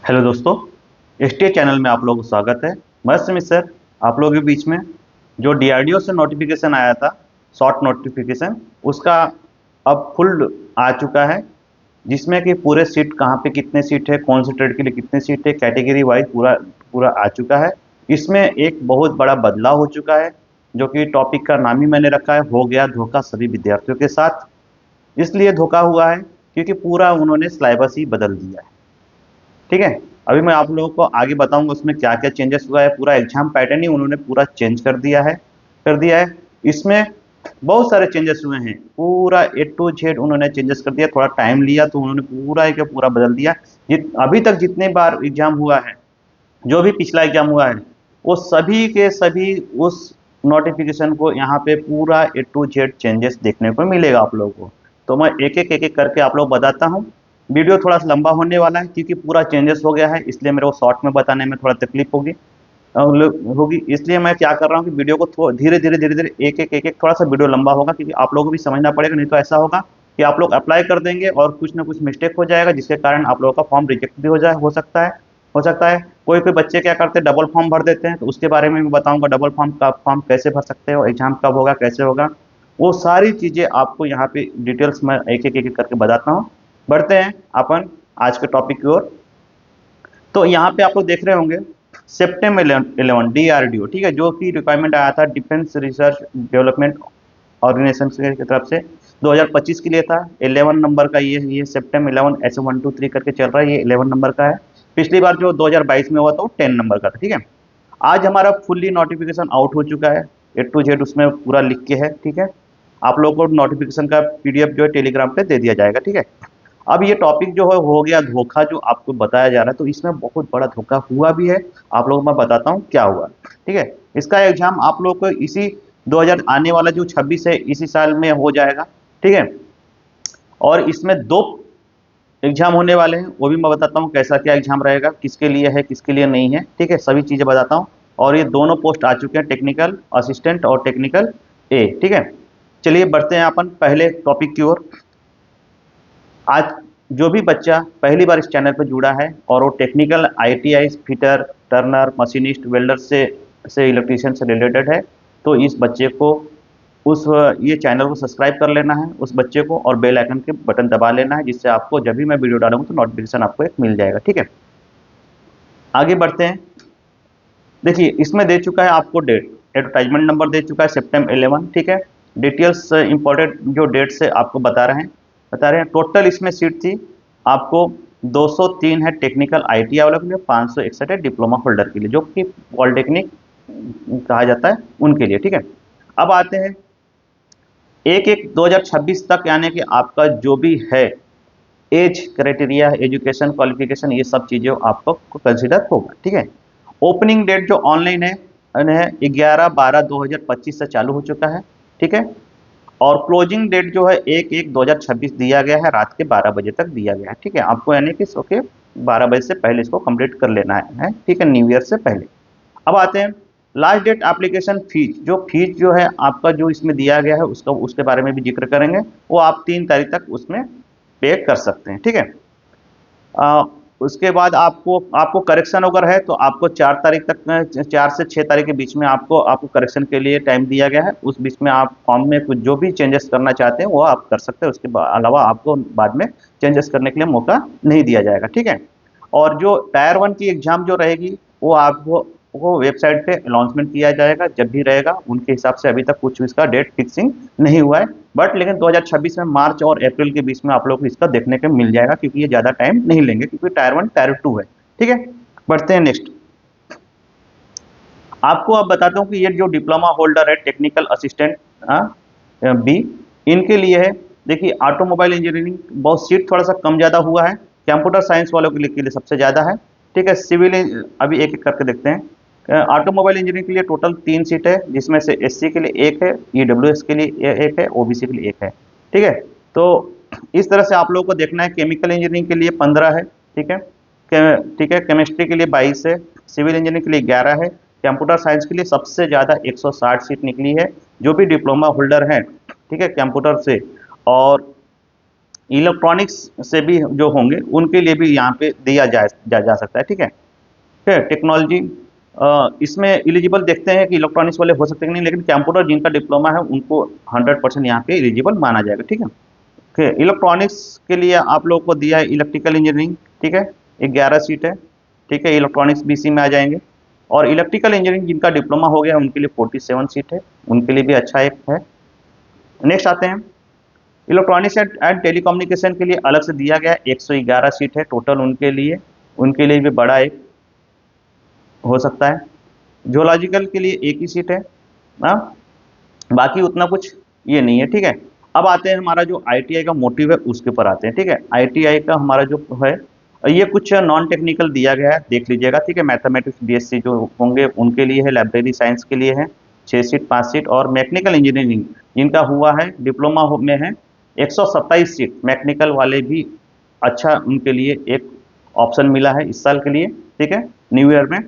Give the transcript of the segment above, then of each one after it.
Hello दोस्तों, STA channel में आप लोगों को स्वागत है। मैं सुमित सर, आप लोगों के बीच में जो डीआरडीओ से नोटिफिकेशन आया था, शॉर्ट नोटिफिकेशन, उसका अब फुल आ चुका है। जिसमें कि पूरे सीट कहाँ पे कितने सीट है, कौन से ट्रेड के लिए कितने सीट है, कैटेगरी वाइज पूरा पूरा आ चुका है। इसमें एक बहुत बड़ा बदलाव हो चुका है, जो कि टॉपिक का नाम ही मैंने रखा है, हो गया धोखा सभी विद्यार्थियों के साथ। इसलिए धोखा हुआ है क्योंकि पूरा उन्होंने सिलेबस ही बदल दिया है। ठीक है, अभी मैं आप लोगों को आगे बताऊंगा उसमें क्या क्या चेंजेस हुआ है। पूरा एग्जाम पैटर्न ही उन्होंने पूरा चेंज कर दिया है। इसमें बहुत सारे चेंजेस हुए हैं, पूरा ए टू जेड उन्होंने चेंजेस कर दिया। थोड़ा टाइम लिया तो उन्होंने पूरा एक पूरा बदल दिया। अभी तक जितने बार एग्जाम हुआ है, जो भी पिछला एग्जाम हुआ है, वो सभी के सभी उस नोटिफिकेशन को यहाँ पे पूरा ए टू जेड चेंजेस देखने को मिलेगा आप लोगों को। तो मैं एक एक करके आप लोग बताता हूँ। वीडियो थोड़ा सा लंबा होने वाला है क्योंकि पूरा चेंजेस हो गया है, इसलिए मेरे को शॉर्ट में बताने में थोड़ा तकलीफ होगी। इसलिए मैं क्या कर रहा हूँ कि वीडियो को धीरे धीरे एक एक थोड़ा सा वीडियो लंबा होगा, क्योंकि आप लोगों को भी समझना पड़ेगा। नहीं तो ऐसा होगा कि आप लोग अप्लाई कर देंगे और कुछ ना कुछ मिस्टेक हो जाएगा, जिसके कारण आप लोगों का फॉर्म रिजेक्ट भी हो सकता है। कोई कोई बच्चे क्या करते हैं, डबल फॉर्म भर देते हैं। तो उसके बारे में भी बताऊंगा, डबल फॉर्म का फॉर्म कैसे भर सकते हो, एग्जाम कब होगा, कैसे होगा, वो सारी चीजें आपको यहाँ पे डिटेल्स में एक एक करके बताता हूँ। बढ़ते हैं अपन आज के टॉपिक की ओर। तो यहाँ पे आप लोग देख रहे होंगे सेप्टेम्बर 11 डीआरडीओ, ठीक है, जो कि रिक्वायरमेंट आया था डिफेंस रिसर्च डेवलपमेंट ऑर्गेनाइजेशन की तरफ से 2025 के लिए था। 11 नंबर का ये सेप्टेम्बर 11 S123 करके चल रहा है, ये 11 नंबर का है। पिछली बार जो 2022 में हुआ था वो 10 नंबर का था। ठीक है, आज हमारा फुल्ली नोटिफिकेशन आउट हो चुका है, ए टू जेड उसमें पूरा लिख के है। ठीक है, आप लोगों को नोटिफिकेशन का पीडीएफ जो है टेलीग्राम पे दे दिया जाएगा। ठीक है, अब ये टॉपिक जो है हो गया धोखा, जो आपको बताया जा रहा है, तो इसमें बहुत बड़ा धोखा हुआ भी है। आप लोगों को मैं बताता हूँ क्या हुआ। ठीक है, इसका एग्जाम आप लोग को इसी 2000 आने वाला जो 26 है, इसी साल में हो जाएगा। ठीक है, और इसमें दो एग्जाम होने वाले हैं, वो भी मैं बताता हूँ कैसा क्या एग्जाम रहेगा, किसके लिए है किसके लिए नहीं है। ठीक है, सभी चीज़ें बताता हूँ। और ये दोनों पोस्ट आ चुके हैं, टेक्निकल असिस्टेंट और टेक्निकल ए। ठीक है, चलिए बढ़ते हैं अपन पहले टॉपिक की ओर। आज जो भी बच्चा पहली बार इस चैनल पर जुड़ा है और वो technical ITI fitter Turner machinist welder से इलेक्ट्रीशियन से रिलेटेड है, तो इस बच्चे को उस ये चैनल को सब्सक्राइब कर लेना है उस बच्चे को, और बेल आइकन के बटन दबा लेना है, जिससे आपको जब भी मैं वीडियो डालूंगा तो नोटिफिकेशन आपको एक मिल जाएगा। ठीक है, आगे बढ़ते हैं। देखिए इसमें दे चुका है आपको डेट, एडवर्टाइजमेंट नंबर दे चुका है सेप्टेम्बर 11। ठीक है, डिटेल्स इंपॉर्टेंट जो डेट से आपको बता रहे हैं। टोटल इसमें सीट थी आपको 203 है टेक्निकल आईटीआई वालों के लिए, 561 है डिप्लोमा होल्डर के लिए, जो कि पॉलिटेक्निक कहा जाता है उनके लिए। ठीक है, अब आते हैं 1/1/2026 तक, यानी कि आपका जो भी है एज क्राइटेरिया, एजुकेशन क्वालिफिकेशन, ये सब चीज़ें आपको कंसिडर होगा। ठीक है, ओपनिंग डेट जो ऑनलाइन है 11/12/2025 से चालू हो चुका है। ठीक है, और क्लोजिंग डेट जो है 1/1/2026 दिया गया है, रात के 12 बजे तक दिया गया है। ठीक है, आपको यानी कि सो के 12 बजे से पहले इसको कंप्लीट कर लेना है। ठीक है, न्यू ईयर से पहले। अब आते हैं लास्ट डेट एप्लीकेशन फीस। जो फीस जो है आपका जो इसमें दिया गया है उसका, उसके बारे में भी जिक्र करेंगे। वो आप 3 तारीख तक उसमें पे कर सकते हैं। ठीक है, उसके बाद आपको आपको करेक्शन अगर है तो आपको 4 तारीख तक, 4 से 6 तारीख के बीच में आपको करेक्शन के लिए टाइम दिया गया है। उस बीच में आप फॉर्म में कुछ जो भी चेंजेस करना चाहते हैं वो आप कर सकते हैं, उसके अलावा आपको बाद में चेंजेस करने के लिए मौका नहीं दिया जाएगा। ठीक है, और जो टायर 1 की एग्जाम जो रहेगी वो आपको वो वेबसाइट पे अनाउंसमेंट किया जाएगा जब भी रहेगा। उनके हिसाब से अभी तक कुछ इसका डेट फिक्सिंग नहीं हुआ है, बट लेकिन 2026 में मार्च और अप्रैल के बीच में आप लोग को इसका देखने को मिल जाएगा, क्योंकि ये ज़्यादा टाइम नहीं लेंगे, क्योंकि टायर 1 टायर 2 है। ठीक है, बढ़ते हैं नेक्स्ट। आपको अब बताता हूँ कि ये जो डिप्लोमा होल्डर है टेक्निकल असिस्टेंट बी, इनके लिए है। देखिए ऑटोमोबाइल इंजीनियरिंग बहुत सीट थोड़ा सा कम ज़्यादा हुआ है, कंप्यूटर साइंस वालों के लिए सबसे ज़्यादा है। ठीक है, सिविल अभी एक एक करके देखते हैं। ऑटोमोबाइल इंजीनियरिंग के लिए टोटल 3 सीट है, जिसमें से एससी के लिए 1 है, ईडब्ल्यूएस के लिए 1 है, ओबीसी के लिए 1 है। ठीक है, तो इस तरह से आप लोगों को देखना है। केमिकल इंजीनियरिंग के लिए 15 है। ठीक है, ठीक है, केमिस्ट्री के लिए 22 है, सिविल इंजीनियरिंग के लिए 11 है, कंप्यूटर साइंस के लिए सबसे ज़्यादा 160 सीट निकली है। जो भी डिप्लोमा होल्डर हैं, ठीक है, कंप्यूटर से और इलेक्ट्रॉनिक्स से भी जो होंगे उनके लिए भी यहाँ पे दिया जा सकता है। ठीक है, फिर टेक्नोलॉजी, इसमें एलिजिबल देखते हैं कि इलेक्ट्रॉनिक्स वाले हो सकते हैं कि नहीं, लेकिन कंप्यूटर जिनका डिप्लोमा है उनको 100% यहाँ पे एलिजिबल माना जाएगा। ठीक है, फिर इलेक्ट्रॉनिक्स के लिए आप लोगों को दिया है इलेक्ट्रिकल इंजीनियरिंग। ठीक है, 11 सीट है। ठीक है, इलेक्ट्रॉनिक्स बीसी में आ जाएंगे। और इलेक्ट्रिकल इंजीनियरिंग जिनका डिप्लोमा हो गया है उनके लिए 47 सीट है, उनके लिए भी अच्छा एक है। नेक्स्ट आते हैं, इलेक्ट्रॉनिक्स एंड टेलीकम्युनिकेशन के लिए अलग से दिया गया 111 सीट है टोटल उनके लिए भी बड़ा एक हो सकता है। जोलॉजिकल के लिए एक ही सीट है। हाँ, बाकी उतना कुछ ये नहीं है। ठीक है, अब आते हैं हमारा जो आईटीआई का मोटिव है उसके ऊपर आते हैं। ठीक है, आईटीआई का हमारा जो है ये कुछ नॉन टेक्निकल दिया गया है, देख लीजिएगा। ठीक है, मैथमेटिक्स बीएससी जो होंगे उनके लिए है, लाइब्रेरी साइंस के लिए है 6 सीट 5 सीट, और मैकेनिकल इंजीनियरिंग जिनका हुआ है डिप्लोमा में है 127 सीट। मैकेनिकल वाले भी अच्छा उनके लिए एक ऑप्शन मिला है इस साल के लिए। ठीक है, न्यू ईयर में।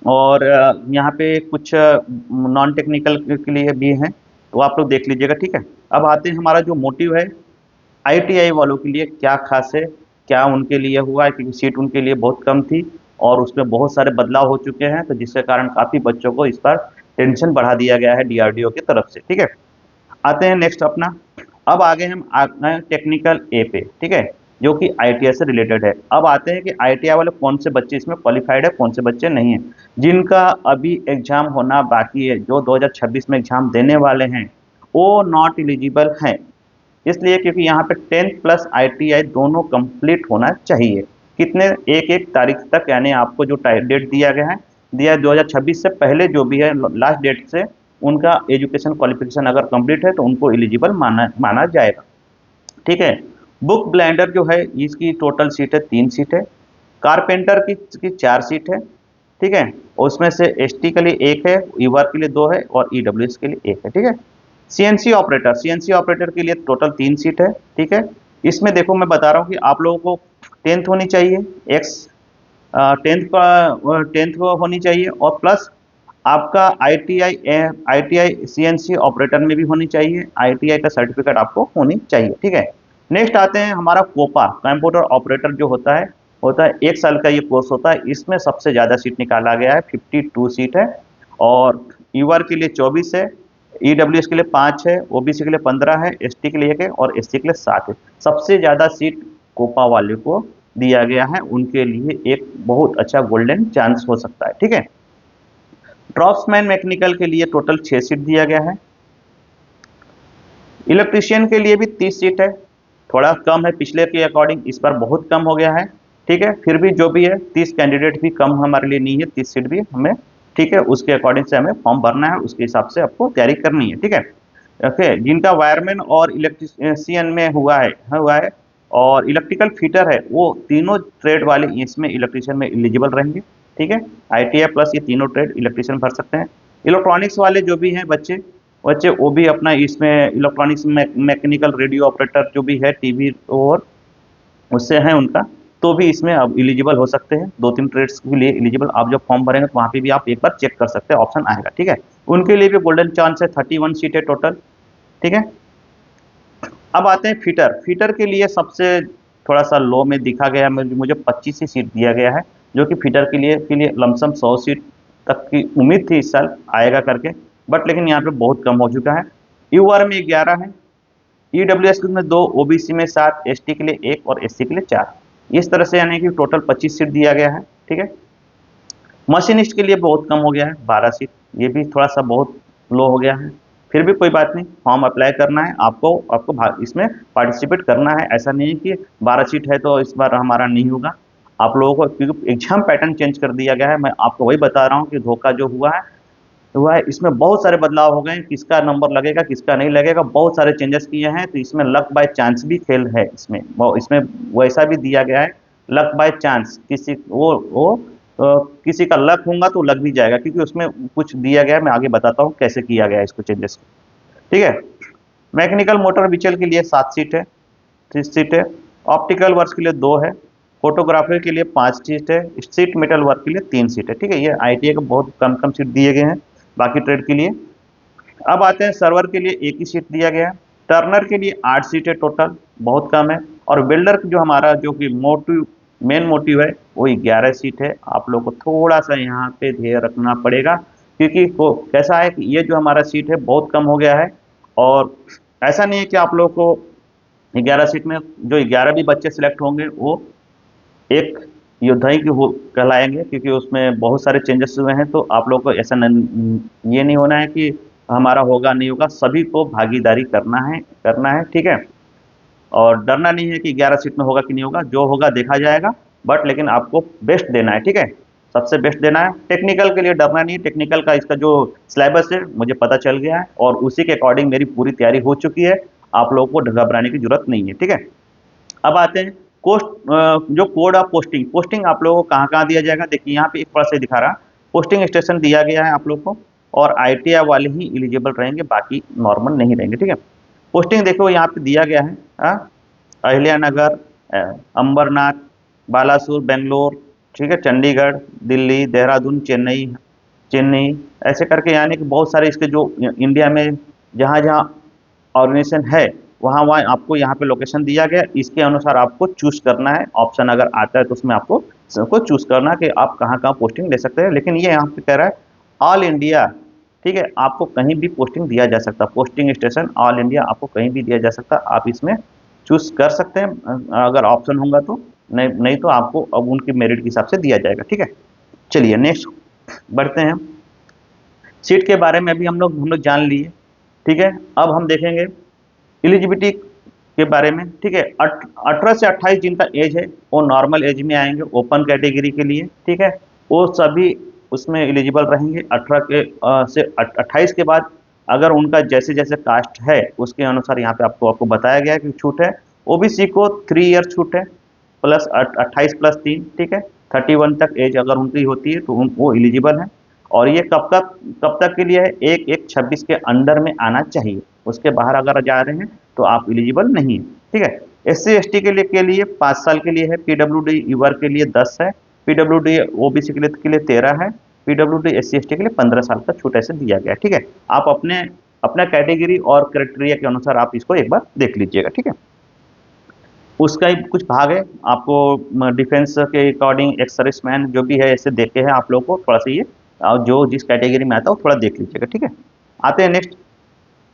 और यहाँ पे कुछ नॉन टेक्निकल के लिए भी हैं, तो आप लोग देख लीजिएगा। ठीक है, अब आते हैं हमारा जो मोटिव है आईटीआई वालों के लिए क्या खास है, क्या उनके लिए हुआ है, क्योंकि सीट उनके लिए बहुत कम थी और उसमें बहुत सारे बदलाव हो चुके हैं, तो जिसके कारण काफ़ी बच्चों को इस बार टेंशन बढ़ा दिया गया है डीआरडीओ की तरफ से। ठीक है, आते हैं नेक्स्ट अपना, अब आगे हम आते हैं टेक्निकल ए पे। ठीक है, जो कि आईटीआई से रिलेटेड है। अब आते हैं कि आईटीआई वाले कौन से बच्चे इसमें क्वालिफाइड है, कौन से बच्चे नहीं है। जिनका अभी एग्जाम होना बाकी है, जो 2026 में एग्जाम देने वाले हैं, वो नॉट एलिजिबल हैं। इसलिए क्योंकि यहाँ पे 10th प्लस आईटीआई दोनों कंप्लीट होना चाहिए। कितने, एक एक तारीख तक, यानी आपको जो डेट दिया गया है 2026 से पहले जो भी है लास्ट डेट से उनका एजुकेशन क्वालिफिकेशन अगर कंप्लीट है तो उनको एलिजिबल माना जाएगा। ठीक है, बुक ब्लेंडर जो है इसकी टोटल सीट है 3 सीट है। कारपेंटर की 4 सीट है। ठीक है, उसमें से एसटी के लिए 1 है, ईवर के लिए 2 है और ईडब्ल्यूएस के लिए 1 है। ठीक है, सीएनसी ऑपरेटर के लिए टोटल 3 सीट है। ठीक है, इसमें देखो मैं बता रहा हूँ कि आप लोगों को 10th होनी चाहिए, एक्स 10th होनी चाहिए, और प्लस आपका आईटीआई सीएनसी ऑपरेटर में भी होनी चाहिए, आईटीआई का सर्टिफिकेट आपको होनी चाहिए। ठीक है, नेक्स्ट आते हैं हमारा कोपा कंप्यूटर ऑपरेटर जो होता है 1 साल का ये कोर्स होता है। इसमें सबसे ज़्यादा सीट निकाला गया है, 52 सीट है। और ईवर के लिए 24 है, ईडब्ल्यूएस के लिए 5 है, ओबीसी के लिए 15 है, एसटी के लिए 1 है और एससी के लिए 7 है। सबसे ज़्यादा सीट कोपा वाले को दिया गया है, उनके लिए एक बहुत अच्छा गोल्डन चांस हो सकता है। ठीक है, ड्रॉप्समैन मैकेनिकल के लिए टोटल 6 सीट दिया गया है। इलेक्ट्रीशियन के लिए भी 30 सीट है, थोड़ा कम है पिछले के अकॉर्डिंग, इस बार बहुत कम हो गया है। ठीक है, फिर भी जो भी है 30 कैंडिडेट भी कम हमारे लिए नहीं है, 30 सीट भी हमें, ठीक है, उसके अकॉर्डिंग से हमें फॉर्म भरना है, उसके हिसाब से आपको तैयारी करनी है। ठीक है, ओके, जिनका वायरमैन और इलेक्ट्रीशियन में हुआ है और इलेक्ट्रिकल फिटर है, वो तीनों ट्रेड वाले इसमें इलेक्ट्रीशियन में एलिजिबल रहेंगे। ठीक है, आईटीआई प्लस ये तीनों ट्रेड इलेक्ट्रीशियन भर सकते हैं। इलेक्ट्रॉनिक्स वाले जो भी हैं बच्चे वो भी अपना इसमें इलेक्ट्रॉनिक्स मैकेनिकल रेडियो ऑपरेटर जो भी है टीवी और उससे है उनका, तो भी इसमें अब एलिजिबल हो सकते हैं। 2-3 ट्रेड्स के लिए एलिजिबल, आप जब फॉर्म भरेंगे तो वहाँ पे भी आप एक बार चेक कर सकते हैं, ऑप्शन आएगा। ठीक है, उनके लिए भी गोल्डन चांस है, 31 सीट है टोटल। ठीक है, अब आते हैं फीटर के लिए सबसे थोड़ा सा लो में दिखा गया, मुझे 25 ही सीट दिया गया है, जो कि फीटर के लिए लमसम 100 सीट तक की उम्मीद थी इस साल आएगा करके, बट लेकिन यहाँ पे बहुत कम हो चुका है। यूआर में 11 है, ईडब्ल्यूएस में 2, ओबीसी में 7, एसटी के लिए 1 और एससी के लिए 4। इस तरह से यानी कि टोटल 25 सीट दिया गया है। ठीक है, मशीनिस्ट के लिए बहुत कम हो गया है, 12 सीट, ये भी थोड़ा सा बहुत लो हो गया है। फिर भी कोई बात नहीं, फॉर्म अप्लाई करना है आपको इसमें पार्टिसिपेट करना है। ऐसा नहीं है कि 12 सीट है तो इस बार हमारा नहीं होगा। आप लोगों को, क्योंकि एग्जाम पैटर्न चेंज कर दिया गया है, मैं आपको वही बता रहा हूँ कि धोखा जो हुआ है इसमें बहुत सारे बदलाव हो गए हैं, किसका नंबर लगेगा किसका नहीं लगेगा, बहुत सारे चेंजेस किए हैं, तो इसमें लक बाय चांस भी खेल है। इसमें वैसा भी दिया गया है, लक बाय चांस, किसी का लक होगा तो लग भी जाएगा, क्योंकि उसमें कुछ दिया गया है, मैं आगे बताता हूँ कैसे किया गया है इसको चेंजेस को। ठीक है, मैकेनिकल मोटर व्हीकल के लिए 7 सीट है, 30 सीट है, ऑप्टिकल वर्क के लिए 2 है, फोटोग्राफी के लिए 5 सीट है, स्ट्रीट मेटल वर्क के लिए 3 सीट है। ठीक है, ये आईटीआई को बहुत कम कम सीट दिए गए हैं बाकी ट्रेड के लिए। अब आते हैं सर्वर के लिए 1 ही सीट दिया गया है, टर्नर के लिए 8 सीट है टोटल, बहुत कम है। और वेल्डर जो हमारा जो कि मोटिव मेन मोटिव है वो 11 सीट है। आप लोग को थोड़ा सा यहाँ पे ध्यान रखना पड़ेगा, क्योंकि कैसा है कि ये जो हमारा सीट है बहुत कम हो गया है। और ऐसा नहीं है कि आप लोग को 11 सीट में जो 11 भी बच्चे सिलेक्ट होंगे वो एक योद्धा ही कहलाएंगे, क्योंकि उसमें बहुत सारे चेंजेस हुए हैं। तो आप लोग को ऐसा ये नहीं होना है कि हमारा होगा नहीं होगा, सभी को भागीदारी करना है, ठीक है। और डरना नहीं है कि 11 सीट में होगा कि नहीं होगा, जो होगा देखा जाएगा। बट लेकिन आपको बेस्ट देना है, ठीक है, सबसे बेस्ट देना है। टेक्निकल के लिए डरना नहीं, टेक्निकल का इसका जो सिलेबस है मुझे पता चल गया है और उसी के अकॉर्डिंग मेरी पूरी तैयारी हो चुकी है। आप लोगों को घबराने की जरूरत नहीं है, ठीक है। अब आते हैं पोस्ट, जो कोड ऑफ पोस्टिंग, पोस्टिंग आप लोगों को कहाँ कहाँ दिया जाएगा। देखिए यहाँ पे एक बार से दिखा रहा, पोस्टिंग स्टेशन दिया गया है आप लोग को, और आईटीआई वाले ही एलिजिबल रहेंगे, बाकी नॉर्मल नहीं रहेंगे, ठीक है। पोस्टिंग देखो यहाँ पे दिया गया है, अहिल्यानगर, अंबरनाथ, बालासुर, बेंगलोर, ठीक है, चंडीगढ़, दिल्ली, देहरादून, चेन्नई, चेन्नई, ऐसे करके यानी कि बहुत सारे इसके जो इंडिया में जहाँ जहाँ ऑर्गेनाइजेशन है वहाँ वहाँ आपको यहाँ पे लोकेशन दिया गया, इसके अनुसार आपको चूज करना है। ऑप्शन अगर आता है तो उसमें आपको सबको चूज करना है कि आप कहाँ कहाँ पोस्टिंग ले सकते हैं। लेकिन ये यहाँ पे कह रहा है ऑल इंडिया, ठीक है, आपको कहीं भी पोस्टिंग दिया जा सकता है। पोस्टिंग स्टेशन ऑल इंडिया आपको कहीं भी दिया जा सकता है, आप इसमें चूज कर सकते हैं अगर ऑप्शन होगा तो। नहीं तो आपको अब उनकी मेरिट के हिसाब से दिया जाएगा, ठीक है। चलिए नेक्स्ट बढ़ते हैं। सीट के बारे में अभी हम लोग जान लिए, ठीक है। अब हम देखेंगे एलिजिबिलिटी के बारे में, ठीक है। 18 से 28 जिनका एज है वो नॉर्मल एज में आएंगे ओपन कैटेगरी के लिए, ठीक है, वो सभी उसमें एलिजिबल रहेंगे। 18 से 28 के बाद अगर उनका जैसे जैसे कास्ट है उसके अनुसार यहाँ पे आपको बताया गया है कि छूट है। ओबीसी को 3 ईयर छूट है, प्लस 28 प्लस 3, ठीक है, 31 तक एज अगर उनकी होती है तो वो एलिजिबल है। और ये कब तक के लिए है, 1/1/26 के अंडर में आना चाहिए, उसके बाहर अगर जा रहे हैं तो आप एलिजिबल नहीं है, ठीक है। SC/ST के लिए 5 साल के लिए है, PWD यूआर के लिए 10 है, PWD ओबीसी के लिए 13 है, PWD SC/ST के लिए 15 साल का छूट ऐसे दिया गया है, ठीक है। आप अपना कैटेगरी और क्राइटेरिया के अनुसार आप इसको एक बार देख लीजिएगा, ठीक है। उसका ही कुछ भाग है आपको डिफेंस के अकॉर्डिंग, एक्स सर्विसमैन जो भी है ऐसे देखे हैं आप लोग को थोड़ा सा ये, और जो जिस कैटेगरी में आता है वो थोड़ा देख लीजिएगा, ठीक है। आते हैं नेक्स्ट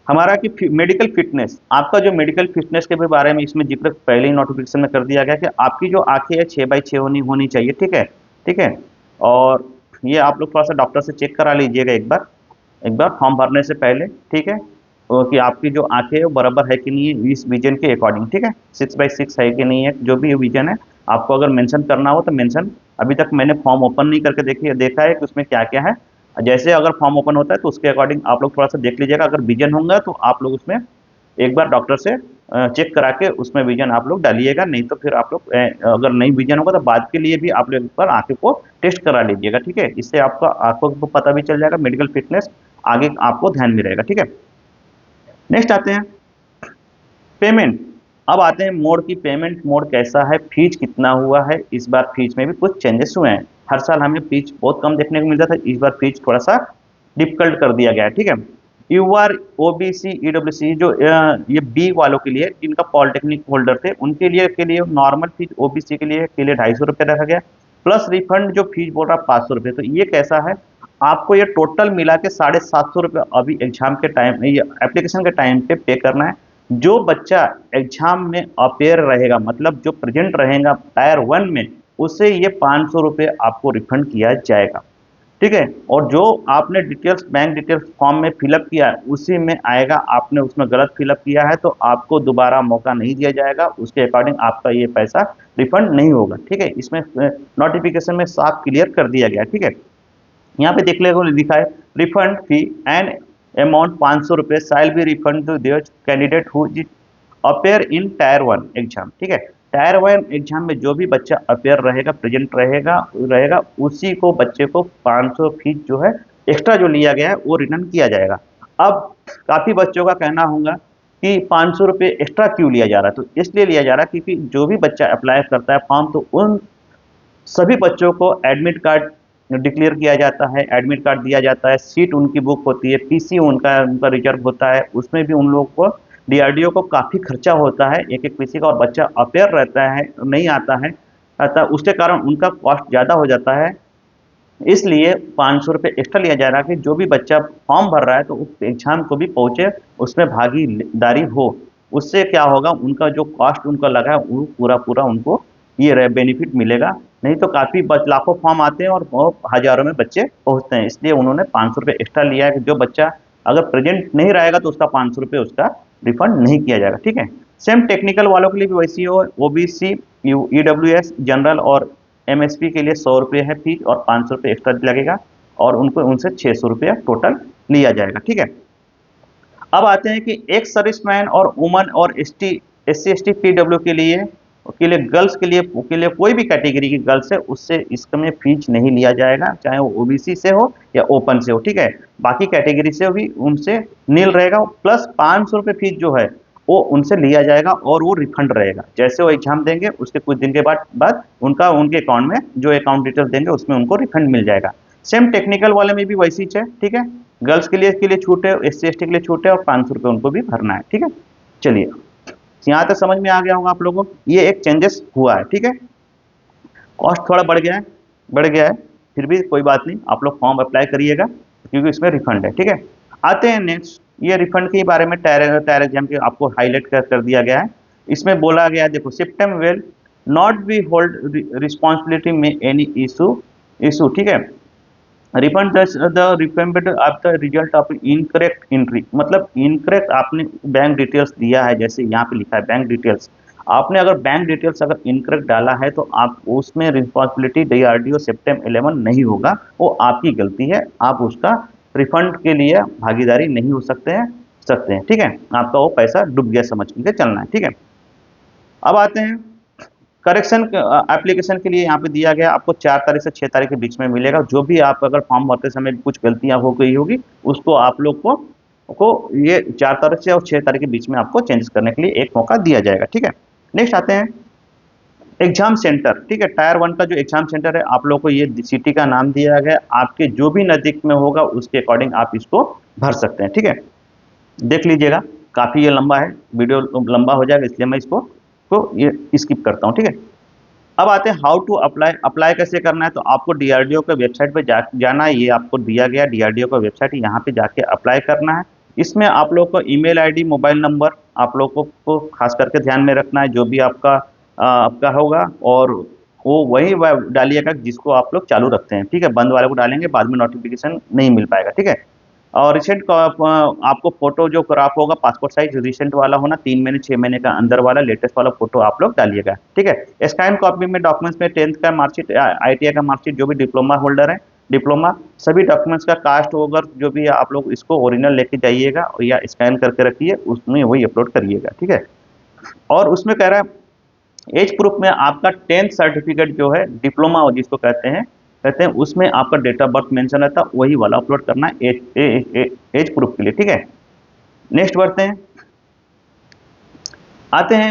हमारा कि मेडिकल फिटनेस। आपका जो मेडिकल फिटनेस के बारे में इसमें जिक्र पहले ही नोटिफिकेशन में कर दिया गया कि आपकी जो आंखें है 6/6 होनी चाहिए, ठीक है, ठीक है। और ये आप लोग थोड़ा सा डॉक्टर से चेक करा लीजिएगा एक बार फॉर्म भरने से पहले, ठीक है, कि आपकी जो आंखें है वो बराबर है कि नहीं है इस विजन के अकॉर्डिंग, ठीक है, 6/6 है कि नहीं है, जो भी विजन है आपको अगर मेंशन करना हो तो मेंशन। अभी तक मैंने फॉर्म ओपन नहीं करके देखा है कि उसमें क्या क्या है। जैसे अगर फॉर्म ओपन होता है तो उसके अकॉर्डिंग आप लोग थोड़ा सा देख लीजिएगा, अगर विजन होंगे तो आप लोग उसमें एक बार डॉक्टर से चेक करा के उसमें विजन आप लोग डालिएगा। नहीं तो फिर आप लोग अगर नहीं विजन होगा तो बाद के लिए भी आप लोग एक बार आंखों को टेस्ट करा लीजिएगा, ठीक है। इससे आपका आंखों को पता भी चल जाएगा, मेडिकल फिटनेस आगे आपको ध्यान में रहेगा, ठीक है। नेक्स्ट आते हैं पेमेंट। अब आते हैं मोड की, पेमेंट मोड कैसा है, फीस कितना हुआ है। इस बार फीस में भी कुछ चेंजेस हुए हैं। हर साल हमें फीस बहुत कम देखने को मिलता था, इस बार फीस थोड़ा सा डिफिकल्ट कर दिया गया है, ठीक है। यूआर, ओबीसी, ईडब्ल्यूसी जो ये बी वालों के लिए जिनका पॉलिटेक्निक होल्डर थे उनके लिए नॉर्मल फीस ओबीसी के लिए 250 रुपये रखा गया, प्लस रिफंड जो फीस बोल रहा 500 रुपये। तो ये कैसा है, आपको ये टोटल मिला के 750 रुपये अभी एग्जाम के टाइम, ये एप्लीकेशन के टाइम पे करना है। जो बच्चा एग्जाम में अपेयर रहेगा, मतलब जो प्रेजेंट रहेगा टायर 1 में, उससे ये 500 रुपये आपको रिफंड किया जाएगा, ठीक है। और जो आपने डिटेल्स बैंक डिटेल्स फॉर्म में फिलअप किया है उसी में आएगा, आपने उसमें गलत फिलअप किया है तो आपको दोबारा मौका नहीं दिया जाएगा, उसके अकॉर्डिंग आपका ये पैसा रिफंड नहीं होगा, ठीक है। इसमें नोटिफिकेशन में साफ क्लियर कर दिया गया, ठीक है। यहाँ पे देखने को लिखा है रिफंड फी एंड अमाउंट 500 रुपये shall be refund to their candidate who appear in tier 1 exam, ठीक है। टायर 1 एग्जाम में जो भी बच्चा अपेयर रहेगा, प्रेजेंट रहेगा उसी को बच्चे को 500 फीस जो है एक्स्ट्रा जो लिया गया है वो रिटर्न किया जाएगा। अब काफ़ी बच्चों का कहना होगा कि 500 रुपये एक्स्ट्रा क्यों लिया जा रहा है, तो इसलिए लिया जा रहा है क्योंकि जो भी बच्चा अप्लाई करता है फॉर्म तो उन सभी बच्चों को एडमिट कार्ड डिक्लेयर किया जाता है, एडमिट कार्ड दिया जाता है, सीट उनकी बुक होती है, पीसी उनका रिजर्व होता है, उसमें भी उन लोगों को डीआरडीओ को काफ़ी खर्चा होता है एक एक पीसी का, और बच्चा अपेयर रहता है, नहीं आता है, अतः उसके कारण उनका कॉस्ट ज़्यादा हो जाता है। इसलिए 500 रुपये एक्स्ट्रा लिया जा रहा है कि जो भी बच्चा फॉर्म भर रहा है तो उस एग्जाम को भी पहुंचे, उसमें भागीदारी हो। उससे क्या होगा, उनका जो कॉस्ट उनका लगा है वो पूरा पूरा उनको ये रहे बेनिफिट मिलेगा। नहीं तो काफ़ी लाखों फॉर्म आते हैं और हजारों में बच्चे पहुंचते हैं, इसलिए उन्होंने 500 रुपये एक्स्ट्रा लिया है कि जो बच्चा अगर प्रेजेंट नहीं रहेगा तो उसका 500 रुपये उसका रिफंड नहीं किया जाएगा। ठीक है, सेम टेक्निकल वालों के लिए भी वैसी हो, ओबीसी, ईडब्ल्यूएस, जनरल और एमएसपी के लिए 100 रुपये है फीस और 500 रुपये एक्स्ट्रा लगेगा, और उनको उनसे 600 रुपया टोटल लिया जाएगा। ठीक है, अब आते हैं कि एक सर्विसमैन और वुमन और SC ST PW के लिए गर्ल्स के लिए कोई भी कैटेगरी की गर्ल्स है उससे इसमें फीस नहीं लिया जाएगा, चाहे वो ओबीसी से हो या ओपन से हो। ठीक है, बाकी कैटेगरी से भी उनसे नील रहेगा, प्लस 500 रुपये फीस जो है वो उनसे लिया जाएगा और वो रिफंड रहेगा। जैसे वो एग्जाम देंगे उसके कुछ दिन के बाद उनका उनके अकाउंट में जो अकाउंट डिटेल्स देंगे उसमें उनको रिफंड मिल जाएगा। सेम टेक्निकल वाले में भी वैसी है। ठीक है, गर्ल्स के लिए छूट है, SC ST के लिए छूट है और 500 रुपये उनको भी भरना है। ठीक है, चलिए यहाँ तक समझ में आ गया होगा आप लोगों को, ये एक चेंजेस हुआ है। ठीक है, कॉस्ट थोड़ा बढ़ गया है, फिर भी कोई बात नहीं, आप लोग फॉर्म अप्लाई करिएगा क्योंकि इसमें रिफंड है। ठीक है, आते हैं नेक्स्ट, ये रिफंड के बारे में टायर एग्जाम के आपको हाईलाइट कर दिया गया है। इसमें बोला गया है, देखो, system will not be hold responsibility में एनी इशू। ठीक है, refund the refund after result of incorrect entry, मतलब इनकरेक्ट आपने बैंक डिटेल्स दिया है, जैसे यहाँ पे लिखा है बैंक डिटेल्स, आपने अगर बैंक डिटेल्स अगर इनकरेक्ट डाला है तो आप उसमें रिस्पॉन्सिबिलिटी डीआरडीओ सेप्टेम 11 नहीं होगा, वो आपकी गलती है, आप उसका रिफंड के लिए भागीदारी नहीं हो सकते हैं। ठीक है, आपका वो पैसा डूब गया समझ के चलना है। ठीक है, अब आते हैं करेक्शन एप्लीकेशन के लिए। यहाँ पे दिया गया आपको 4 तारीख से 6 तारीख के बीच में मिलेगा। जो भी आप अगर फॉर्म भरते समय कुछ गलतियां हो गई होगी उसको आप लोग को ये 4 तारीख से और 6 तारीख के बीच में आपको चेंजेस करने के लिए एक मौका दिया जाएगा। ठीक है, नेक्स्ट आते हैं एग्जाम सेंटर। ठीक है, टायर 1 का जो एग्जाम सेंटर है आप लोग को ये सिटी का नाम दिया गया, आपके जो भी नज़दीक में होगा उसके अकॉर्डिंग आप इसको भर सकते हैं। ठीक है, देख लीजिएगा, काफ़ी ये लंबा है, वीडियो लंबा हो जाएगा इसलिए मैं इसको ये स्किप करता हूँ। ठीक है, अब आते हैं हाउ टू अप्लाई कैसे करना है। तो आपको डीआरडीओ के वेबसाइट पे जाना है, ये आपको दिया गया डीआरडीओ का वेबसाइट, यहाँ पे जाके अप्लाई करना है। इसमें आप लोग को ईमेल आईडी, मोबाइल नंबर आप लोगों को खास करके ध्यान में रखना है, जो भी आपका होगा, और वो वही डालिएगा जिसको आप लोग चालू रखते हैं। ठीक है, बंद वाले को डालेंगे बाद में नोटिफिकेशन नहीं मिल पाएगा। ठीक है, और रिसेंट आपको फोटो जो क्रॉप होगा पासपोर्ट साइज रिसेंट वाला होना, 3 महीने 6 महीने का अंदर वाला लेटेस्ट वाला फोटो आप लोग डालिएगा। ठीक है, स्कैन कॉपी में डॉक्यूमेंट्स में 10th का मार्कशीट, ITI का मार्कशीट, जो भी डिप्लोमा होल्डर है डिप्लोमा, सभी डॉक्यूमेंट्स का कास्ट वगैरह जो भी है आप लोग इसको ओरिजिनल लेके जाइएगा या स्कैन करके रखिए, उसमें वही अपलोड करिएगा। ठीक है, और उसमें कह रहा है एज प्रूफ में आपका 10th सर्टिफिकेट जो है डिप्लोमा जिसको कहते हैं उसमें आपका डेट ऑफ बर्थ मेंशन रहता है, वही वाला अपलोड करना है एज प्रूफ के लिए। ठीक है, नेक्स्ट बढ़ते हैं, आते हैं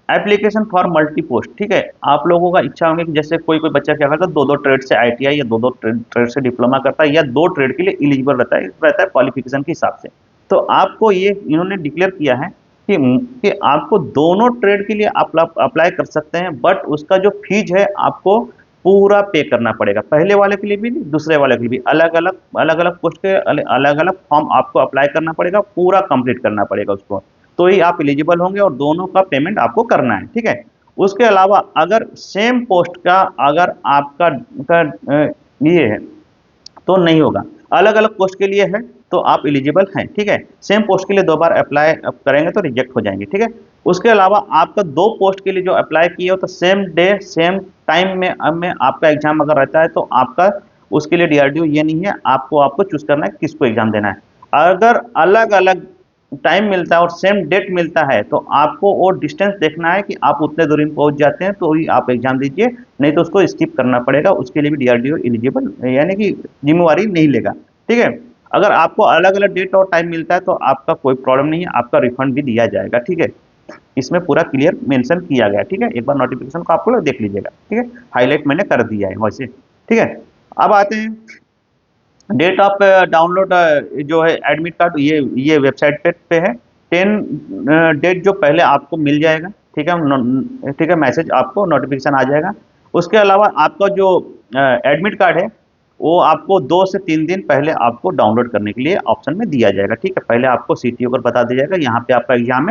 एप्लीकेशन फॉर मल्टी पोस्ट। ठीक है, आप लोगों का इच्छा होगी कि जैसे कोई बच्चा क्या करता है, दो ट्रेड से ITI या दो ट्रेड से डिप्लोमा करता है या 2 ट्रेड के लिए एलिजिबल रहता है क्वालिफिकेशन के हिसाब से। तो आपको ये इन्होंने डिक्लेयर किया है कि आपको दोनों ट्रेड के लिए अप्लाई कर सकते हैं, बट उसका जो फीस है आपको पूरा पे करना पड़ेगा, पहले वाले के लिए भी दूसरे वाले के लिए भी, अलग अलग पोस्ट के अलग अलग फॉर्म आपको अप्लाई करना पड़ेगा, पूरा कंप्लीट करना पड़ेगा उसको, तो ही आप एलिजिबल होंगे और दोनों का पेमेंट आपको करना है। ठीक है, उसके अलावा अगर सेम पोस्ट का अगर आपका ये है तो नहीं होगा, अलग अलग पोस्ट के लिए है तो आप एलिजिबल हैं। ठीक है, सेम पोस्ट के लिए 2 बार अप्लाई करेंगे तो रिजेक्ट हो जाएंगे। ठीक है, उसके अलावा आपका 2 पोस्ट के लिए जो अप्लाई किए हो तो सेम डे सेम टाइम में आपका एग्जाम अगर रहता है तो आपका उसके लिए डीआरडीओ ये नहीं है, आपको चूज करना है किसको एग्जाम देना है। अगर अलग अलग टाइम मिलता है और सेम डेट मिलता है तो आपको वो डिस्टेंस देखना है कि आप उतने दूरी में पहुंच जाते हैं तो ही आप एग्जाम दीजिए, नहीं तो उसको स्किप करना पड़ेगा, उसके लिए भी डीआरडीओ एलिजिबल यानी कि जिम्मेवारी नहीं लेगा। ठीक है, अगर आपको अलग अलग डेट और टाइम मिलता है तो आपका कोई प्रॉब्लम नहीं है, आपका रिफंड भी दिया जाएगा। ठीक है, इसमें पूरा क्लियर मेंशन किया गया। ठीक है, एक बार नोटिफिकेशन को आपको देख लीजिएगा। ठीक है, हाईलाइट मैंने कर दिया है वैसे। ठीक है, अब आते हैं डेट ऑफ डाउनलोड जो है एडमिट कार्ड, ये वेबसाइट पे है, 10 डेट जो पहले आपको मिल जाएगा, ठीक है, ठीक है, मैसेज आपको नोटिफिकेशन आ जाएगा। उसके अलावा आपका जो एडमिट कार्ड है वो आपको 2 से 3 दिन पहले आपको डाउनलोड करने के लिए ऑप्शन में दिया जाएगा, ठीक है। पहले आपको सीटीओ पर बता दिया जाएगा यहाँ पे आपका एग्जाम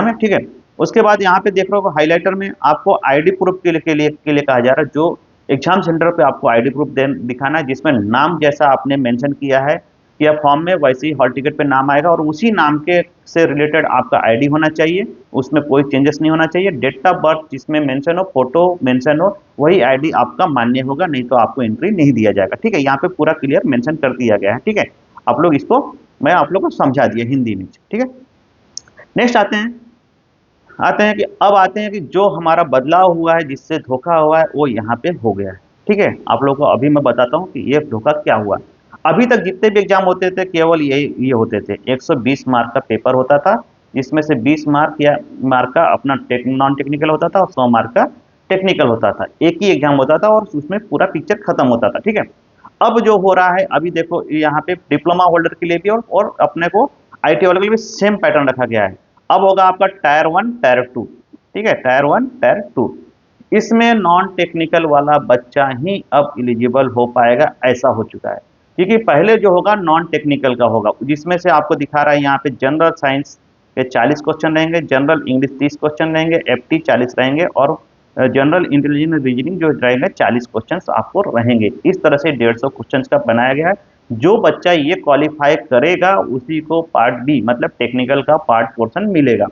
है, ठीक है। उसके बाद यहाँ पे देख रहे हो हाईलाइटर में आपको आईडी प्रूफ के लिए कहा जा रहा है। जो एग्जाम सेंटर पे आपको आईडी प्रूफ दिखाना है, जिसमें नाम जैसा आपने मेंशन किया है या फॉर्म में वैसे ही हॉल टिकट पे नाम आएगा, और उसी नाम के से रिलेटेड आपका आईडी होना चाहिए, उसमें कोई चेंजेस नहीं होना चाहिए। डेट ऑफ बर्थ जिसमें मेंशन हो, फोटो मेंशन हो, वही आईडी आपका मान्य होगा, नहीं तो आपको एंट्री नहीं दिया जाएगा, ठीक है। यहाँ पे पूरा क्लियर मेंशन कर दिया गया है, ठीक है। आप लोग इसको मैं आप लोग को समझा दिया हिंदी में, ठीक है। नेक्स्ट आते हैं कि जो हमारा बदलाव हुआ है, जिससे धोखा हुआ है, वो यहाँ पे हो गया है, ठीक है। आप लोगों को अभी मैं बताता हूँ कि ये धोखा क्या हुआ। अभी तक जितने भी एग्जाम होते थे केवल ये होते थे, 120 मार्क का पेपर होता था, जिसमें से 20 मार्क या मार्क का अपना नॉन टेक्निकल होता था और 100 मार्क का टेक्निकल होता था। एक ही एग्जाम होता था और उसमें पूरा पिक्चर खत्म होता था, ठीक है। अब जो हो रहा है, अभी देखो यहाँ पे डिप्लोमा होल्डर के लिए भी और अपने को आईटी वाले के लिए भी सेम पैटर्न रखा गया है। अब होगा आपका टायर 1 टायर 2, ठीक है, टायर 1 टायर 2। इसमें नॉन टेक्निकल वाला बच्चा ही अब एलिजिबल हो पाएगा, ऐसा हो चुका है। क्योंकि पहले जो होगा नॉन टेक्निकल का होगा, जिसमें से आपको दिखा रहा है यहाँ पे जनरल साइंस के 40 क्वेश्चन रहेंगे, जनरल इंग्लिश 30 क्वेश्चन रहेंगे, एफटी 40 रहेंगे, और जनरल इंटेलिजेंस रीजनिंग जो रहेंगे 40 क्वेश्चन आपको रहेंगे। इस तरह से 150 क्वेश्चन का बनाया गया है। जो बच्चा ये क्वालिफाई करेगा उसी को पार्ट बी मतलब टेक्निकल का पार्ट पोर्शन मिलेगा।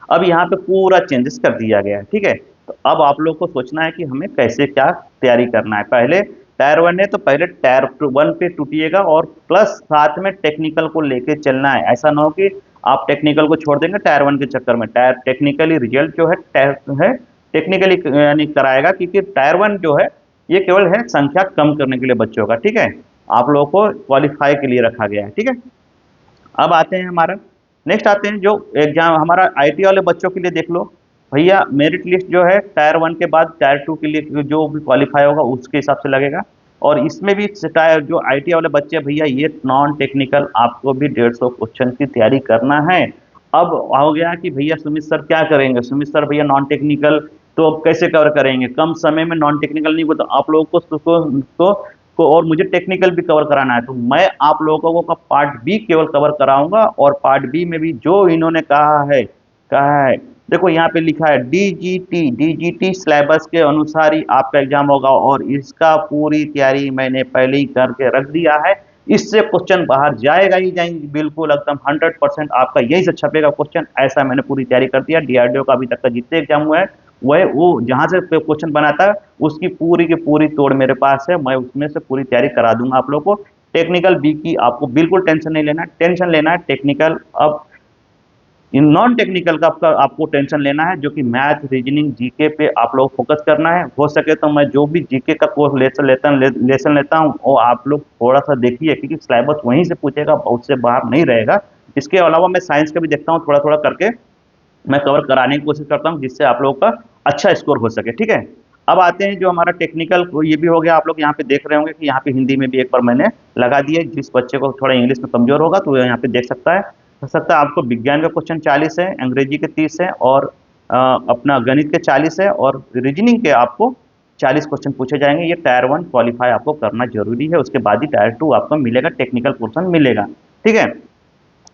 अब यहाँ पे पूरा चेंजेस कर दिया गया है, ठीक है। तो अब आप लोग को सोचना है कि हमें कैसे क्या तैयारी करना है। पहले टायर 1 है तो पहले टायर 1 पे टूटिएगा, और प्लस साथ में टेक्निकल को लेके चलना है। ऐसा ना हो कि आप टेक्निकल को छोड़ देंगे टायर 1 के चक्कर में। टायर टेक्निकली रिजल्ट जो है टेक्निकली यानी कराएगा, क्योंकि टायर 1 जो है ये केवल है संख्या कम करने के लिए बच्चों का, ठीक है। आप लोगों को क्वालिफाई के लिए रखा गया है, ठीक है। अब आते हैं नेक्स्ट आते हैं जो एग्जाम हमारा आईटी वाले बच्चों के लिए। देख लो भैया, मेरिट लिस्ट जो है टायर 1 के बाद टायर 2 के लिए जो भी क्वालिफाई होगा उसके हिसाब से लगेगा। और इसमें भी टायर जो आईटी वाले बच्चे भैया, ये नॉन टेक्निकल आपको भी 150 क्वेश्चन की तैयारी करना है। अब हो गया कि भैया सुमित सर क्या करेंगे, सुमित सर भैया नॉन टेक्निकल तो कैसे कवर करेंगे, कम समय में नॉन टेक्निकल नहीं होता, आप लोगों को और मुझे टेक्निकल भी कवर कराना है। तो मैं आप लोगों का पार्ट बी केवल कवर कराऊंगा, और पार्ट बी में भी जो इन्होंने कहा है, देखो यहाँ पे लिखा है डीजीटी सिलेबस के अनुसार ही आपका एग्जाम होगा, और इसका पूरी तैयारी मैंने पहले ही करके रख दिया है। इससे क्वेश्चन बाहर जाएगा ही जाएंगे, बिल्कुल एकदम 100% आपका यही से छपेगा क्वेश्चन, ऐसा मैंने पूरी तैयारी कर दिया। डीआरडीओ का अभी तक का जितने एग्जाम हुआ है वह वो जहां से क्वेश्चन बनाता है उसकी पूरी की पूरी तोड़ मेरे पास है, मैं उसमें से पूरी तैयारी करा दूंगा आप लोगों को। टेक्निकल बी की आपको बिल्कुल टेंशन नहीं लेना, टेंशन लेना है टेक्निकल। अब इन नॉन टेक्निकल का आपको टेंशन लेना है, जो कि मैथ रीजनिंग जीके पे आप लोग फोकस करना है। हो सके तो मैं जो भी जीके का कोर्स लेसन लेता हूँ वो आप लोग थोड़ा सा देखिए, क्योंकि सिलेबस वहीं से पूछेगा, बहुत से बाहर नहीं रहेगा। इसके अलावा मैं साइंस का भी देखता हूँ, थोड़ा थोड़ा करके मैं कवर कराने की कोशिश करता हूँ, जिससे आप लोगों का अच्छा स्कोर हो सके, ठीक है। अब आते हैं जो हमारा टेक्निकल, ये भी हो गया। आप लोग यहाँ पे देख रहे होंगे कि यहाँ पे हिंदी में भी एक बार मैंने लगा दिया। जिस बच्चे को थोड़ा इंग्लिश में कमजोर होगा तो वो यहाँ पे देख सकता है। हो सकता है आपको विज्ञान का क्वेश्चन 40 है, अंग्रेजी के 30 है, और अपना गणित के 40 है, और रीजनिंग के आपको 40 क्वेश्चन पूछे जाएंगे। ये टायर 1 क्वालिफाई आपको करना जरूरी है, उसके बाद ही टायर 2 आपको मिलेगा, टेक्निकल पोर्सन मिलेगा, ठीक है।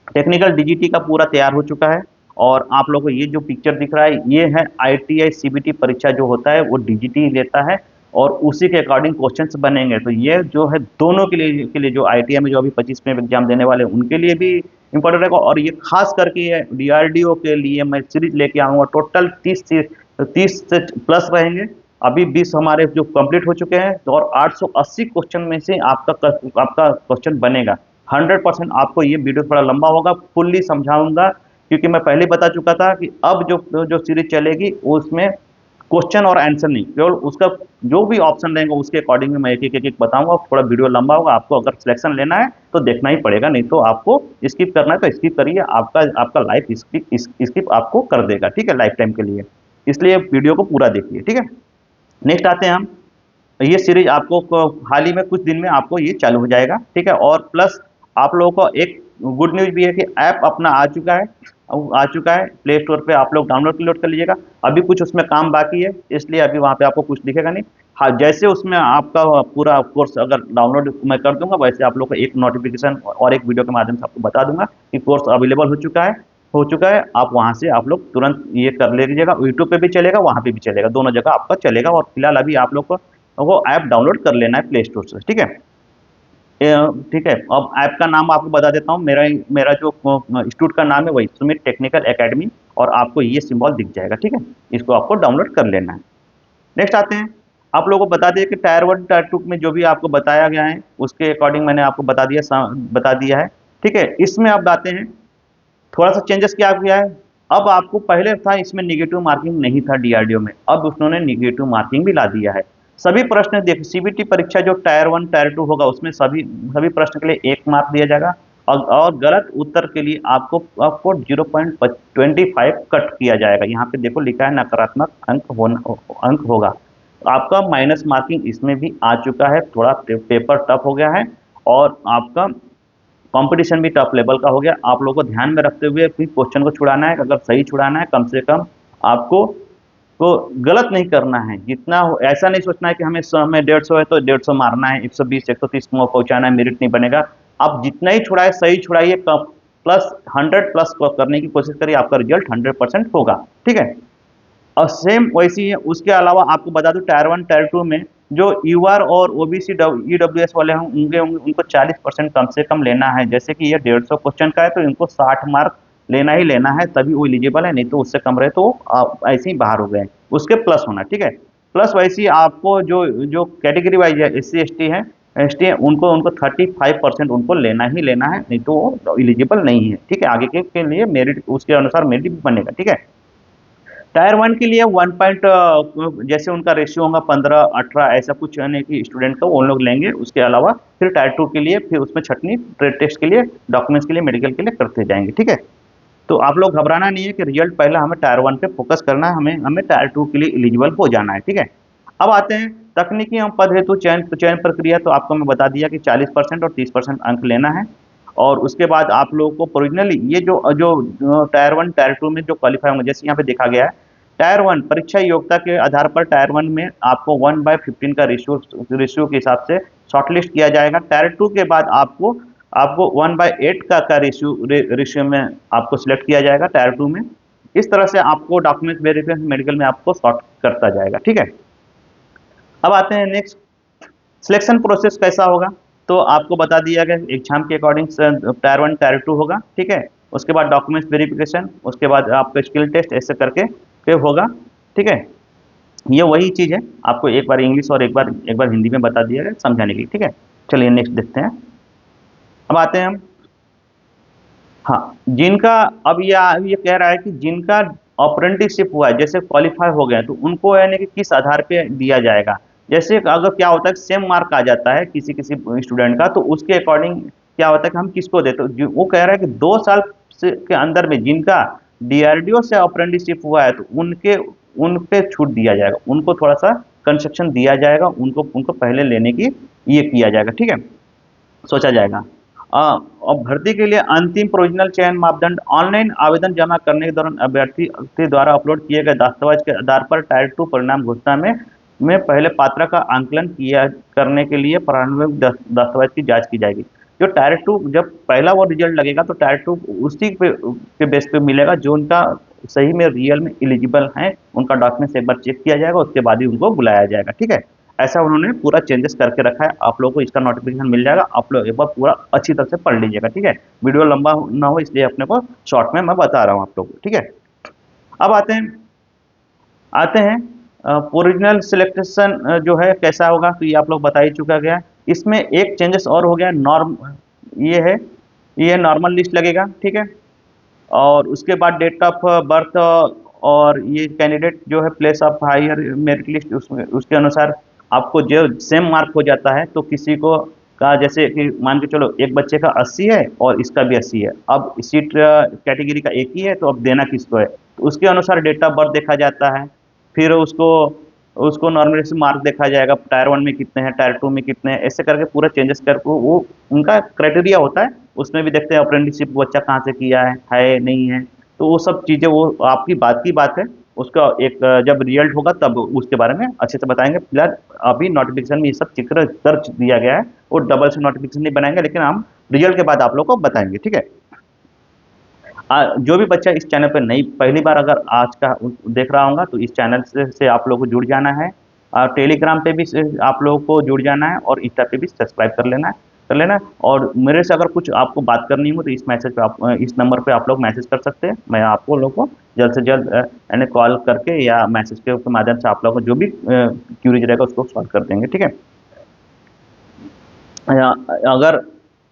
टेक्निकल डीजीटी का पूरा तैयार हो चुका है, और आप लोगों को ये जो पिक्चर दिख रहा है ये है आईटीआई सीबीटी परीक्षा जो होता है वो डीजीटी लेता है, और उसी के अकॉर्डिंग क्वेश्चंस बनेंगे। तो ये जो है दोनों के लिए जो आईटीआई में जो अभी 25 में एग्जाम देने वाले हैं उनके लिए भी इंपॉर्टेंट रहेगा, और ये खास करके डीआरडीओ के लिए मैं सीरीज लेके आऊंगा। टोटल 30 से प्लस रहेंगे। अभी 20 हमारे जो कंप्लीट हो चुके हैं, तो और 880 क्वेश्चन में से आपका क्वेश्चन बनेगा। 100% आपको ये वीडियो थोड़ा लंबा होगा, फुल्ली समझाऊंगा, क्योंकि मैं पहले बता चुका था कि अब जो सीरीज चलेगी उसमें क्वेश्चन और आंसर नहीं, केवल उसका जो भी ऑप्शन रहेंगे उसके अकॉर्डिंग में मैं एक बताऊंगा। थोड़ा वीडियो लंबा होगा, आपको अगर सिलेक्शन लेना है तो देखना ही पड़ेगा, नहीं तो आपको स्किप करना है तो स्किप करिए, आपका लाइफ स्किप आपको कर देगा, ठीक है, लाइफ टाइम के लिए। इसलिए वीडियो को पूरा देखिए, ठीक है। नेक्स्ट आते हैं हम, ये सीरीज आपको हाल ही में कुछ दिन में आपको ये चालू हो जाएगा, ठीक है। और प्लस आप लोगों को एक गुड न्यूज भी है कि ऐप अपना आ चुका है प्ले स्टोर पे, आप लोग डाउनलोड कर लीजिएगा। अभी कुछ उसमें काम बाकी है, इसलिए अभी वहाँ पे आपको कुछ दिखेगा नहीं। हाँ, जैसे उसमें आपका पूरा कोर्स अगर डाउनलोड मैं कर दूंगा, वैसे आप लोग को एक नोटिफिकेशन और एक वीडियो के माध्यम से आपको बता दूंगा कि कोर्स अवेलेबल हो चुका है। आप वहाँ से आप लोग तुरंत ये कर ले लीजिएगा। यूट्यूब पे भी चलेगा, वहाँ पे भी चलेगा, दोनों जगह आपका चलेगा। और फिलहाल अभी आप लोग को वो ऐप डाउनलोड कर लेना है प्ले स्टोर से, ठीक है। ठीक है, अब ऐप का नाम आपको बता देता हूँ। मेरा मेरा जो इंस्टीट्यूट का नाम है वही सुमित टेक्निकल एकेडमी, और आपको ये सिंबल दिख जाएगा, ठीक है। इसको आपको डाउनलोड कर लेना है। नेक्स्ट आते हैं, आप लोगों को बता दिया कि टायर 1 टायर 2 में जो भी आपको बताया गया है उसके अकॉर्डिंग मैंने आपको बता दिया है, ठीक है। इसमें अब आते हैं, थोड़ा सा चेंजेस क्या किया है। अब आपको पहले था इसमें निगेटिव मार्किंग नहीं था डीआरडीओ में, अब उन्होंने निगेटिव मार्किंग भी ला दिया है। सभी प्रश्न देख सीबीटी परीक्षा जो टायर 1 टायर 2 होगा उसमें सभी सभी प्रश्न के लिए 1 मार्क दिया जाएगा, और गलत उत्तर के लिए आपको आपको 0.25 कट किया जाएगा। यहाँ पे देखो लिखा है नकारात्मक अंक होगा। आपका माइनस मार्किंग इसमें भी आ चुका है, थोड़ा पेपर टफ हो गया है, और आपका कंपटीशन भी टफ लेवल का हो गया। आप लोगों को ध्यान में रखते हुए फिर क्वेश्चन को छुड़ाना है। अगर सही छुड़ाना है, कम से कम आपको तो गलत नहीं करना है। जितना ऐसा नहीं सोचना है कि हमें 100 में 150 है तो 150 मारना है, 120 130 को पहुंचाना है, मेरिट नहीं बनेगा। आप जितना ही छुड़ाए सही छुड़ाइए, प्लस 100 प्लस करने की कोशिश करिए, आपका रिजल्ट 100% होगा, ठीक है। और सेम वैसी ही है। उसके अलावा आपको बता दूं टायर 1 टायर 2 में जो यूआर और ओबीसी ईडब्ल्यूएस वाले होंगे उनको 40% कम से कम लेना है। जैसे कि ये 150 क्वेश्चन का है तो इनको 60 मार्क लेना ही लेना है, तभी वो एलिजिबल है, नहीं तो उससे कम रहे तो ऐसे ही बाहर हो गए। उसके प्लस होना, ठीक है। प्लस वैसे ही आपको जो जो कैटेगरी वाइज है, एस टी है, उनको उनको 35% उनको लेना ही लेना है, नहीं तो वो एलिजिबल नहीं है, ठीक है। आगे के लिए मेरिट उसके अनुसार मेरिट भी बनेगा, ठीक है। टायर 1 के लिए 1 पॉइंट जैसे उनका रेशियो होगा 15-18 ऐसा कुछ, यानी कि स्टूडेंट का वो लोग लेंगे। उसके अलावा फिर टायर 2 के लिए फिर उसमें छटनी ट्रेड टेस्ट के लिए, डॉक्यूमेंट्स के लिए, मेडिकल के लिए करते जाएंगे, ठीक है। तो आप लोग घबराना नहीं है कि रिजल्ट पहला हमें टायर 1 पे फोकस करना है, हमें हमें टायर 2 के लिए एलिजिबल हो जाना है, ठीक है। अब आते हैं तकनीकी एवं पद हेतु चयन प्रक्रिया। तो आपको मैं बता दिया कि 40% और 30% अंक लेना है। और उसके बाद आप लोगों को प्रोविजनली ये जो जो टायर 1 टायर 2 में जो क्वालिफाई होंगे, जैसे यहाँ पे देखा गया है, टायर 1 परीक्षा योग्यता के आधार पर टायर 1 में आपको 1/15 का रेशियो के हिसाब से शॉर्टलिस्ट किया जाएगा। टायर 2 के बाद आपको आपको 1/8 का रेशियो में आपको सिलेक्ट किया जाएगा टायर 2 में। इस तरह से आपको डॉक्यूमेंट वेरिफिकेशन मेडिकल में आपको सॉर्ट करता जाएगा, ठीक है। अब आते हैं नेक्स्ट, सिलेक्शन प्रोसेस कैसा होगा। तो आपको बता दिया गया एग्जाम के अकॉर्डिंग टायर 1 टायर 2 होगा, ठीक है। उसके बाद डॉक्यूमेंट्स वेरिफिकेशन, उसके बाद आपका स्किल टेस्ट, ऐसे करके फिर होगा, ठीक है। ये वही चीज़ है, आपको एक बार इंग्लिश और एक बार हिंदी में बता दिया गया समझाने के लिए, ठीक है। चलिए नेक्स्ट देखते हैं। अब आते हैं हम, हाँ, जिनका अब ये कह रहा है कि जिनका अप्रेंटिसशिप हुआ है, जैसे क्वालिफाई हो गए, तो उनको यानी कि किस आधार पे दिया जाएगा। जैसे अगर क्या होता है सेम मार्क आ जाता है किसी किसी स्टूडेंट का, तो उसके अकॉर्डिंग क्या होता है कि हम किसको देते हैं। वो कह रहा है कि 2 साल के अंदर में जिनका डीआरडीओ से अप्रेंटिसशिप हुआ है तो उन पे छूट दिया जाएगा, उनको थोड़ा सा कंसेक्शन दिया जाएगा, उनको उनको पहले लेने की ये किया जाएगा, ठीक है, सोचा जाएगा। और भर्ती के लिए अंतिम प्रोविजनल चयन मापदंड ऑनलाइन आवेदन जमा करने के दौरान अभ्यर्थी के द्वारा अपलोड किए गए दस्तावेज के आधार पर टायर 2 परिणाम घोषणा में पहले पात्र का आंकलन किया करने के लिए प्रारंभिक दस्तावेज की जांच की जाएगी। जो टायर 2 जब पहला वो रिजल्ट लगेगा तो टायर 2 उसी के बेस पे मिलेगा, जो उनका सही में रियल में एलिजिबल हैं, उनका डॉक्यूमेंट्स एक बार चेक किया जाएगा, उसके बाद ही उनको बुलाया जाएगा, ठीक है। ऐसा उन्होंने पूरा चेंजेस करके रखा है। आप लोगों को इसका नोटिफिकेशन मिल जाएगा, आप लोग एक बार पूरा अच्छी तरह से पढ़ लीजिएगा, ठीक है। वीडियो लंबा ना हो इसलिए अपने को शॉर्ट में मैं बता रहा हूँ आप लोगों को, ठीक है। अब आते हैं ओरिजिनल सिलेक्शन जो है कैसा होगा, तो ये आप लोग बता ही चुका गया। इसमें एक चेंजेस और हो गया, ये है ये नॉर्मल लिस्ट लगेगा, ठीक है। और उसके बाद डेट ऑफ बर्थ और ये कैंडिडेट जो है place of higher merit list, उसके अनुसार आपको जो सेम मार्क हो जाता है तो किसी को का, जैसे कि मान के चलो एक बच्चे का 80 है और इसका भी 80 है, अब सीट कैटेगरी का एक ही है, तो अब देना किसको है, तो उसके अनुसार डेट ऑफ बर्थ देखा जाता है। फिर उसको उसको नॉर्मली से मार्क देखा जाएगा, टायर 1 में कितने हैं, टायर 2 में कितने हैं, ऐसे करके पूरा चेंजेस करके वो उनका क्राइटेरिया होता है। उसमें भी देखते हैं अप्रेंटिसशिप बच्चा कहाँ से किया है नहीं है। तो वो सब चीज़ें वो आपकी बात की बात है, उसका एक जब रिजल्ट होगा तब उसके बारे में अच्छे से बताएंगे। फिलहाल अभी नोटिफिकेशन में ये सब जिक्र कर दिया गया है, वो डबल से नोटिफिकेशन नहीं बनाएंगे, लेकिन हम रिजल्ट के बाद आप लोग को बताएंगे, ठीक है। जो भी बच्चा इस चैनल पर नहीं पहली बार अगर आज का देख रहा होगा तो इस चैनल से आप लोगों को जुड़ जाना है, और टेलीग्राम पे भी आप लोगों को जुड़ जाना है, और इंस्टा पे भी सब्सक्राइब कर लेना। और मेरे से अगर कुछ आपको बात करनी हो तो इस मैसेज पे आप इस नंबर पे आप लोग मैसेज कर सकते हैं। मैं आपको लोगों को जल्द से जल्द यानी कॉल करके या मैसेज के माध्यम से आप लोगों को जो भी क्यूरीज रहेगा उसको सॉल्व कर देंगे, ठीक है। अगर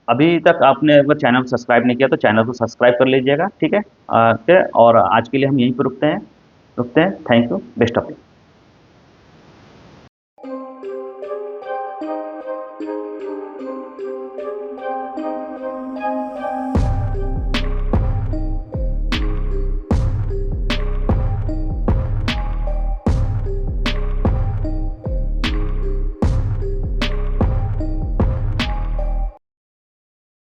अभी तक आपने अगर चैनल को सब्सक्राइब नहीं किया तो चैनल को सब्सक्राइब कर लीजिएगा, ठीक है। ठीक है, और आज के लिए हम यहीं पर रुकते हैं। Thank you, best of luck.